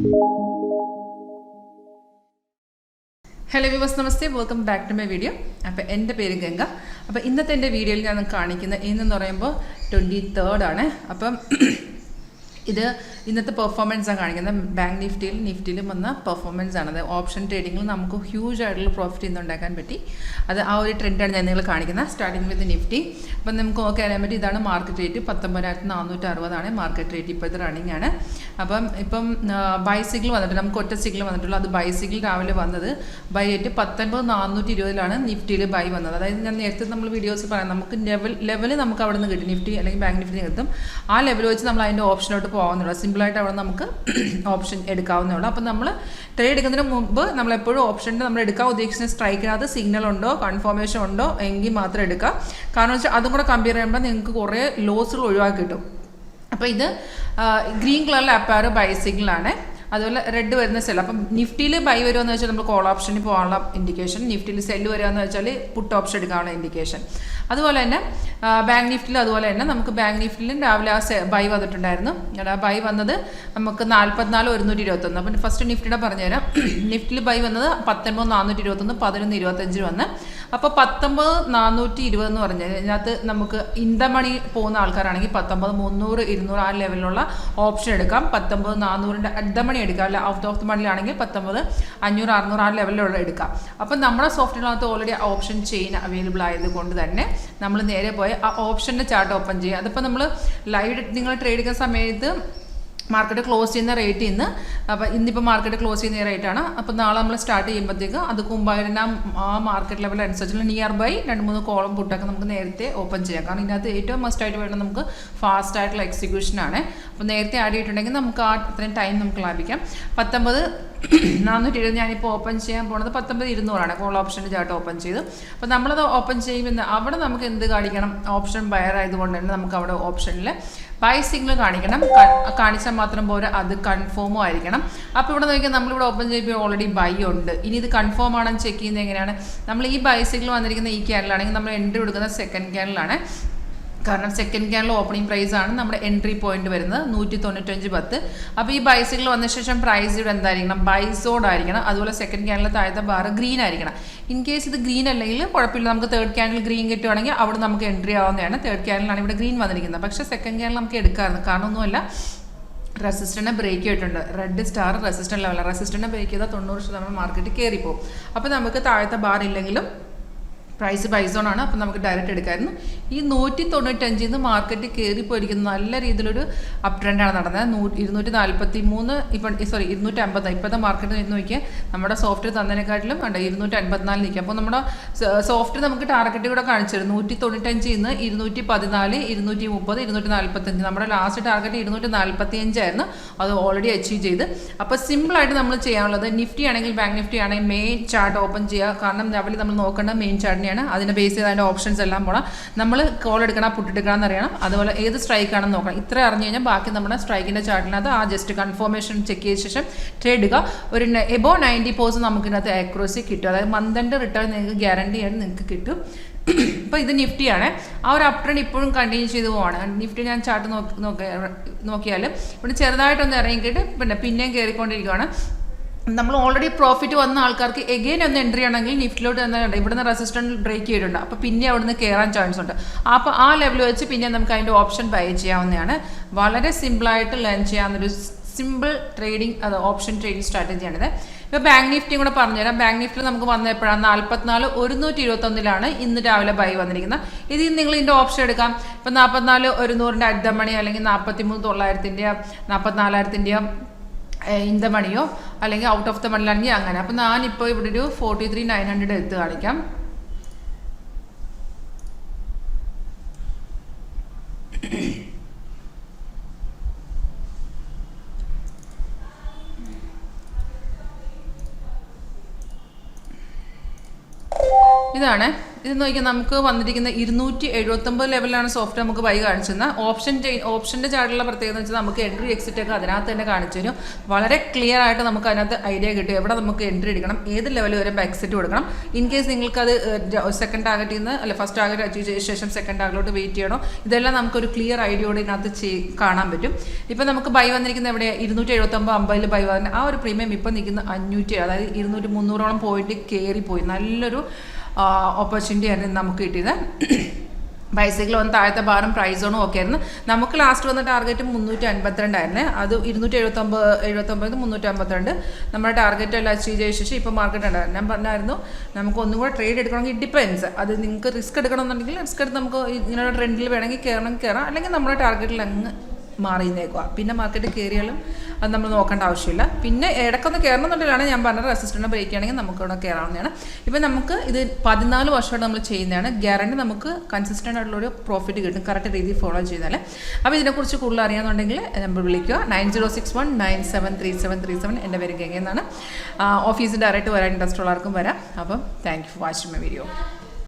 Hello viewers, namaste. Welcome back to my video. അപ്പോൾ എൻ്റെ പേര് ഗംഗ. അപ്പോൾ ഇന്നത്തെ എൻ്റെ വീഡിയോയിൽ ഞാൻ കാണിക്കുന്ന ഇന്നെന്ന് പറയുമ്പോൾ 23rd ആണ്. അപ്പം ഇത് ഇന്നത്തെ പെർഫോമൻസ് ആണ് കാണിക്കുന്നത്. ബാങ്ക് നിഫ്റ്റിയിലും വന്ന പെർഫോമൻസ് ആണ്. അത് ഓപ്ഷൻ ട്രേഡിങ്ങിൽ നമുക്ക് ഹ്യൂജ് ആയിട്ടുള്ള പ്രോഫിറ്റ് ഇന്ന് ഉണ്ടാക്കാൻ പറ്റി. അത് ആ ഒരു ട്രെൻഡാണ് ഞാൻ നിങ്ങൾ കാണിക്കുന്നത്. Starting with Nifty. അപ്പം നമുക്ക് നോക്കി അറിയാൻ പറ്റി ഇതാണ് മാർക്കറ്റ് റേറ്റ് 19,460 ആണ് മാർക്കറ്റ് റേറ്റ് ഇപ്പോഴത്തെ റണ്ണിങ് ആണ്. അപ്പം ഇപ്പം ബൈസിക്കിൾ വന്നിട്ട് നമുക്ക് ഒറ്റ സിക്കിൾ വന്നിട്ടുള്ളൂ. അത് ബൈസിക്കിൾ രാവിലെ വന്നത് ബൈ റേറ്റ് 19,420 നിഫ്റ്റിയിൽ ബൈ വന്നത്. അതായത് ഞാൻ നേരത്തെ നമ്മൾ വീഡിയോസ് പറയാം, നമുക്ക് ലെവൽ നമുക്ക് അവിടെ നിന്ന് കിട്ടും. നിഫ്റ്റി അല്ലെങ്കിൽ ബാങ്ക് നിഫ്റ്റി കിട്ടും. ആ ലെവൽ വെച്ച് നമ്മൾ അതിൻ്റെ ഓപ്ഷനോട്ട് പോകുന്നുള്ളൂ. സിമ്പിളായിട്ട് അവിടെ നമുക്ക് ഓപ്ഷൻ എടുക്കാവുന്നതുള്ളൂ. അപ്പം നമ്മൾ ട്രേഡ് എടുക്കുന്നതിന് മുമ്പ് നമ്മളെപ്പോഴും ഓപ്ഷൻ്റെ നമ്മൾ എടുക്കാൻ ഉദ്ദേശിക്കുന്ന സ്ട്രൈക്കിനകത്ത് സിഗ്നൽ ഉണ്ടോ കൺഫർമേഷൻ ഉണ്ടോ എങ്കിൽ മാത്രം എടുക്കുക. കാരണം വെച്ചാൽ അതും കൂടെ കമ്പയർ ചെയ്യുമ്പോൾ നിങ്ങൾക്ക് കുറേ ലോസുകൾ ഒഴിവാക്കി കിട്ടും. അപ്പോൾ ഇത് ഗ്രീൻ കളറിലെ അപ്പാറ് ബൈസിക്കിളാണ്. അതുപോലെ റെഡ് വരുന്ന സെൽ. അപ്പം നിഫ്റ്റിയിൽ ബൈ വരുമെന്ന് വെച്ചാൽ നമ്മൾ കോൾ ഓപ്ഷനിൽ പോകാനുള്ള ഇൻഡിക്കേഷൻ, നിഫ്റ്റിയിൽ സെല്ല് വരികയെന്ന് വെച്ചാൽ പുട്ട് ഓപ്ഷൻ എടുക്കാനുള്ള ഇൻഡിക്കേഷൻ. അതുപോലെ തന്നെ ബാങ്ക് നിഫ്റ്റിയിൽ അതുപോലെ തന്നെ നമുക്ക് ബാങ്ക് നിഫ്റ്റിയിലും രാവിലെ ആ ബൈ വന്നിട്ടുണ്ടായിരുന്നു. ആ ബൈ വന്നത് നമുക്ക് 44,121. അപ്പം ഫസ്റ്റ് നിഫ്റ്റിയുടെ പറഞ്ഞുതരാം. നിഫ്റ്റിയിൽ ബൈ വന്നത് 19,421, 11,25 വന്ന്. അപ്പോൾ 19,420 എന്ന് പറഞ്ഞാൽ ഇതിനകത്ത് നമുക്ക് ഇൻ ദ മണി പോകുന്ന ആൾക്കാരാണെങ്കിൽ 19,300, 200 ആ ലെവലിലുള്ള ഓപ്ഷൻ എടുക്കാം. 19,400 അറ്റ് ദ മണി എടുക്കാം. അല്ല ഔട്ട് ഓഫ് ദ മണിയിലാണെങ്കിൽ 19,500, 600 ആ ലെവലിലുള്ള എടുക്കാം. അപ്പം നമ്മുടെ സോഫ്റ്റ്വെയറിനകത്ത് ഓൾറെഡി ഓപ്ഷൻ ചെയിൻ അവൈലബിൾ ആയതുകൊണ്ട് തന്നെ നമ്മൾ നേരെ പോയി ആ ഓപ്ഷൻ്റെ ചാർട്ട് ഓപ്പൺ ചെയ്യുക. അതിപ്പോൾ നമ്മൾ ലൈവ് നിങ്ങൾ ട്രേഡ് ചെയ്യുന്ന സമയത്ത് മാർക്കറ്റ് ക്ലോസ് ചെയ്യുന്ന റേറ്റ് ഇന്ന്, അപ്പോൾ ഇന്നിപ്പോൾ മാർക്കറ്റ് ക്ലോസ് ചെയ്യുന്ന റേറ്റാണ്. അപ്പോൾ നാളെ നമ്മൾ സ്റ്റാർട്ട് ചെയ്യുമ്പോഴത്തേക്ക് അത് മുമ്പായിരുന്ന ആ മാർക്കറ്റ് ലെവൽ അനുസരിച്ചുള്ള നിയർ ബൈ 2-3 കോളം പുട്ടൊക്കെ നമുക്ക് നേരത്തെ ഓപ്പൺ ചെയ്യാം. കാരണം ഇതിനകത്ത് ഏറ്റവും മസ്റ്റായിട്ട് വേണം നമുക്ക് ഫാസ്റ്റ് ആയിട്ടുള്ള എക്സിക്യൂഷനാണ്. അപ്പോൾ നേരത്തെ ആഡ് ചെയ്തിട്ടുണ്ടെങ്കിൽ നമുക്ക് ആ അത്രയും ടൈം നമുക്ക് ലാഭിക്കാം. 19,420 ഞാനിപ്പോൾ ഓപ്പൺ ചെയ്യാൻ പോകുന്നത് 19,200 കോൾ ഓപ്ഷൻ്റെ ചാർട്ട് ഓപ്പൺ ചെയ്തു. അപ്പോൾ നമ്മളത് ഓപ്പൺ ചെയ്യുമ്പോൾ അവിടെ നമുക്ക് എന്ത് കാണിക്കണം? ഓപ്ഷൻ ബയർ ആയതുകൊണ്ട് തന്നെ നമുക്ക് അവിടെ ഓപ്ഷനിൽ ബൈ സിഗ്നൽ കാണിക്കണം. കാണിച്ചാൽ മാത്രം പോരാ, അത് കൺഫേമും ആയിരിക്കണം. അപ്പോൾ ഇവിടെ നോക്കിയാൽ നമ്മളിവിടെ ഓപ്പൺ ചെയ്യുമ്പോൾ ഓൾറെഡി ബൈ ഉണ്ട്. ഇനി ഇത് കൺഫേം ആണെന്ന് ചെക്ക് ചെയ്യുന്നത് എങ്ങനെയാണ്? നമ്മൾ ഈ ബൈ സിഗ്നൽ വന്നിരിക്കുന്ന ഈ ക്യാനിലാണെങ്കിൽ നമ്മൾ എൻട്രി കൊടുക്കുന്ന സെക്കൻഡ് ക്യാനിലാണ്. കാരണം സെക്കൻഡ് ക്യാനിൽ ഓപ്പണിംഗ് പ്രൈസ് ആണ് നമ്മുടെ എൻട്രി പോയിന്റ് വരുന്നത് 195.10. അപ്പോൾ ഈ ബൈസിക്കിൾ വന്ന ശേഷം പ്രൈസ് ഇവിടെ എന്തായിരിക്കണം? ബൈസോഡ് ആയിരിക്കണം. അതുപോലെ സെക്കൻഡ് ക്യാനിൽ താഴത്തെ ബാർ ഗ്രീൻ ആയിരിക്കണം. ഇൻ കേസ് ഇത് ഗ്രീൻ അല്ലെങ്കിൽ കുഴപ്പമില്ല, നമുക്ക് തേർഡ് ക്യാനിൽ ഗ്രീൻ കിട്ടുവാണെങ്കിൽ അവിടെ നമുക്ക് എൻട്രി ആവുന്നതാണ്. തേർഡ് ക്യാനിലാണ് ഇവിടെ ഗ്രീൻ വന്നിരിക്കുന്നത്. പക്ഷേ സെക്കൻഡ് ക്യാനിൽ നമുക്ക് എടുക്കാറുണ്ട്. കാരണം ഒന്നുമല്ല, റെസിസ്റ്ററിനെ ബ്രേക്ക് ചെയ്തിട്ടുണ്ട്. റെഡ് സ്റ്റാർ റെസിസ്റ്റർ ലെവലാണ്. റെസിസ്റ്ററിനെ ബ്രേക്ക് ചെയ്താൽ 90% മാർക്കറ്റ് കയറിപ്പോകും. അപ്പോൾ നമുക്ക് താഴത്തെ ബാർ ഇല്ലെങ്കിലും പ്രൈസ് ബൈസോൺ ആണ്. അപ്പം നമുക്ക് ഡയറക്റ്റ് എടുക്കാമായിരുന്നു. ഈ 195 മാർക്കറ്റ് കയറിപ്പോയിരിക്കുന്ന നല്ല രീതിയിലൊരു അപ് ട്രെൻഡാണ് നടന്നത്. 243 ഇപ്പം 250. ഇപ്പോഴത്തെ മാർക്കറ്റ് നോക്കിയാൽ നമ്മുടെ സോഫ്റ്റ് തന്നതിനെക്കാട്ടിലും കണ്ട 254 നിൽക്കുക. അപ്പോൾ നമ്മുടെ സോഫ്റ്റ് നമുക്ക് ടാർഗറ്റ് കൂടെ കാണിച്ചിരുന്നു. 195 214, 230, 245. നമ്മുടെ ലാസ്റ്റ് ടാർഗറ്റ് 245 ആയിരുന്നു. അത് ഓൾറെഡി അച്ചീവ് ചെയ്ത്. അപ്പോൾ സിമ്പിളായിട്ട് നമ്മൾ ചെയ്യാനുള്ളത് നിഫ്റ്റി ആണെങ്കിൽ ബാങ്ക് നിഫ്റ്റി ആണെങ്കിൽ മെയിൻ ചാർട്ട് ഓപ്പൺ ചെയ്യുക. കാരണം രാവിലെ നമ്മൾ നോക്കേണ്ട മെയിൻ ചാർട്ടിനെയാണ്. അതിനെ ബേസ് ചെയ്ത് അതിൻ്റെ ഓപ്ഷൻസ് എല്ലാം പോകണം. നമ്മൾ കോൾ എടുക്കണം, പുട്ട് എടുക്കണം എന്നറിയണം. അതുപോലെ ഏത് സ്ട്രൈക്കാണെന്ന് നോക്കണം. ഇത്ര അറിഞ്ഞു കഴിഞ്ഞാൽ ബാക്കി നമ്മുടെ സ്ട്രൈക്കിൻ്റെ ചാർട്ടിനകത്ത് ആ ജസ്റ്റ് കൺഫർമേഷൻ ചെക്ക് ചെയ്ത ശേഷം ട്രേഡ് എടുക്കുക. ഒരു എബോ 90% നമുക്കിതിനകത്ത് ആക്യുറസി കിട്ടും. അതായത് മന്ത് എൻഡ് റിട്ടേൺ നിങ്ങൾക്ക് ഗ്യാരണ്ടി ആയിട്ട് നിങ്ങൾക്ക് കിട്ടും. ഇപ്പോൾ ഇത് നിഫ്റ്റിയാണ്. ആ ഒരു അപ് ട്രെൻഡ് ഇപ്പോഴും കണ്ടിന്യൂ ചെയ്ത് പോവാണ്. നിഫ്റ്റി ഞാൻ ചാർട്ട് നോക്കിയാൽ ഇവിടെ ചെറുതായിട്ടൊന്ന് ഇറങ്ങിയിട്ട് പിന്നെയും കയറിക്കൊണ്ടിരിക്കുകയാണ്. നമ്മൾ ഓൾറെഡി പ്രോഫിറ്റ് വന്ന ആൾക്കാർക്ക് എഗെയിൻ ഒന്ന് എൻട്രി ആണെങ്കിൽ നിഫ്റ്റിലോട്ട് തന്നെ ഇവിടുന്ന് റെസിസ്റ്റൻറ്റ് ബ്രേക്ക് ചെയ്തിട്ടുണ്ട്. അപ്പോൾ പിന്നെ അവിടുന്ന് കയറാൻ ചാൻസ് ഉണ്ട്. അപ്പോൾ ആ ലെവൽ വെച്ച് പിന്നെ നമുക്ക് അതിൻ്റെ ഓപ്ഷൻ ബൈ ചെയ്യാവുന്നതാണ്. വളരെ സിമ്പിളായിട്ട് ലേൺ ചെയ്യാവുന്നൊരു സിമ്പിൾ ട്രേഡിംഗ് അത് ഓപ്ഷൻ ട്രേഡിംഗ് സ്ട്രാറ്റജിയാണിത്. ഇപ്പോൾ ബാങ്ക് നിഫ്റ്റിയും കൂടെ പറഞ്ഞുതരാം. ബാങ്ക് നിഫ്റ്റിയിൽ നമുക്ക് വന്ന എപ്പോഴാണ് 44,121 ഇന്ന് രാവിലെ ബൈ വന്നിരിക്കുന്നത്. ഇതിൽ നിങ്ങൾ ഇതിൻ്റെ ഓപ്ഷൻ എടുക്കാം. ഇപ്പോൾ 44,100 അറ്റ് ദ മണി അല്ലെങ്കിൽ 43,900 44,000 ഇൻ ദ മണിയോ അല്ലെങ്കിൽ ഔട്ട് ഓഫ് ദ മണിലാണെങ്കിൽ അങ്ങനെ. അപ്പം ഞാനിപ്പോൾ ഇവിടെ ഒരു 43,900 എടുത്ത് കാണിക്കാം. ഇതാണ് ഇത് നോക്കിയാൽ നമുക്ക് വന്നിരിക്കുന്ന 279 ലെവലിലാണ് സോഫ്റ്റ് നമുക്ക് ബൈ കാണിച്ചത്. ഓപ്ഷൻ്റെ ചാർട്ടിലുള്ള പ്രത്യേകത എന്ന് വെച്ചാൽ നമുക്ക് എൻട്രി എക്സിറ്റ് ഒക്കെ അതിനകത്ത് തന്നെ കാണിച്ചു തരും. വളരെ ക്ലിയർ ആയിട്ട് നമുക്ക് അതിനകത്ത് ഐഡിയ കിട്ടും എവിടെ നമുക്ക് എൻട്രി എടുക്കണം, ഏത് ലെവൽ വരെ എക്സിറ്റ് കൊടുക്കണം. ഇൻ കേസ് നിങ്ങൾക്കത് സെക്കൻഡ് ടാർഗറ്റിൽ നിന്ന് അല്ല ഫസ്റ്റ് ടാർഗറ്റ് അച്ചീവ് ചെയ്ത ശേഷം സെക്കൻഡ് ടാർഗറ്റിലോട്ട് വെയിറ്റ് ചെയ്യണോ, ഇതെല്ലാം നമുക്കൊരു ക്ലിയർ ഐഡിയോടെ ഇതിനകത്ത് കാണാൻ പറ്റും. ഇപ്പം നമുക്ക് ബൈ വന്നിരിക്കുന്ന എവിടെ 279.50 ബൈ വന്ന ആ ഒരു പ്രീമിയം ഇപ്പം നിൽക്കുന്ന 500, അതായത് 200-300ഓളം പോയിന്റ് കയറിപ്പോയി. നല്ലൊരു ഓപ്പർച്യൂണിറ്റി ആയിരുന്നു നമുക്ക് കിട്ടിയത്. ബൈസൈക്കിൾ വന്ന് താഴത്തെ ഭാരം പ്രൈസ് സോണും ഒക്കെ ആയിരുന്നു. നമുക്ക് ലാസ്റ്റ് വന്ന ടാർഗറ്റ് 352 ആയിരുന്നേ. അത് 279 352 നമ്മുടെ ടാർഗറ്റ് എല്ലാം അച്ചീവ് ചെയ്ത ശേഷം ഇപ്പോൾ മാർക്കറ്റ് ഉണ്ടായിരുന്നു. ഞാൻ പറഞ്ഞായിരുന്നു നമുക്ക് ഒന്നും കൂടെ ട്രേഡ് എടുക്കണമെങ്കിൽ ഡിപ്പെൻസ്. അത് നിങ്ങൾക്ക് റിസ്ക് എടുക്കണമെന്നുണ്ടെങ്കിൽ റിസ്ക് എടുത്ത് നമുക്ക് ഇങ്ങനെയുള്ള ട്രെൻഡിൽ വേണമെങ്കിൽ കയറാം, അല്ലെങ്കിൽ നമ്മുടെ ടാർഗറ്റിൽ അങ്ങ് മാറിയേക്കുക. പിന്നെ മാർക്കറ്റ് കയറിയാലും അത് നമ്മൾ നോക്കേണ്ട ആവശ്യമില്ല. പിന്നെ ഇടയ്ക്കൊന്ന് കയറണമെന്നുണ്ടെങ്കിലാണ് ഞാൻ പറഞ്ഞത് റെസിസ്റ്റൻറ്റ് ബ്രേക്ക് ആണെങ്കിൽ നമുക്കിവിടെ കയറാവുന്നതാണ്. ഇപ്പം നമുക്ക് ഇത് 14 വർഷമായിട്ട് നമ്മൾ ചെയ്യുന്നതാണ്. ഗ്യാരണ്ടി നമുക്ക് കൺസിസ്റ്റൻ്റ് ആയിട്ടുള്ളൊരു പ്രോഫിറ്റ് കിട്ടും കറക്റ്റ് രീതിയിൽ ഫോളോ ചെയ്താൽ. അപ്പോൾ ഇതിനെക്കുറിച്ച് കൂടുതൽ അറിയാമെന്നുണ്ടെങ്കിൽ നമ്പർ വിളിക്കുക 9061973737. എൻ്റെ പേര് ഗംഗ എന്നാണ്. ഓഫീസിൽ ഡയറക്റ്റ് വരാൻ ഇൻട്രസ്റ്റ് ഉള്ളവർക്കും വരാം. അപ്പം thank you for watching my video.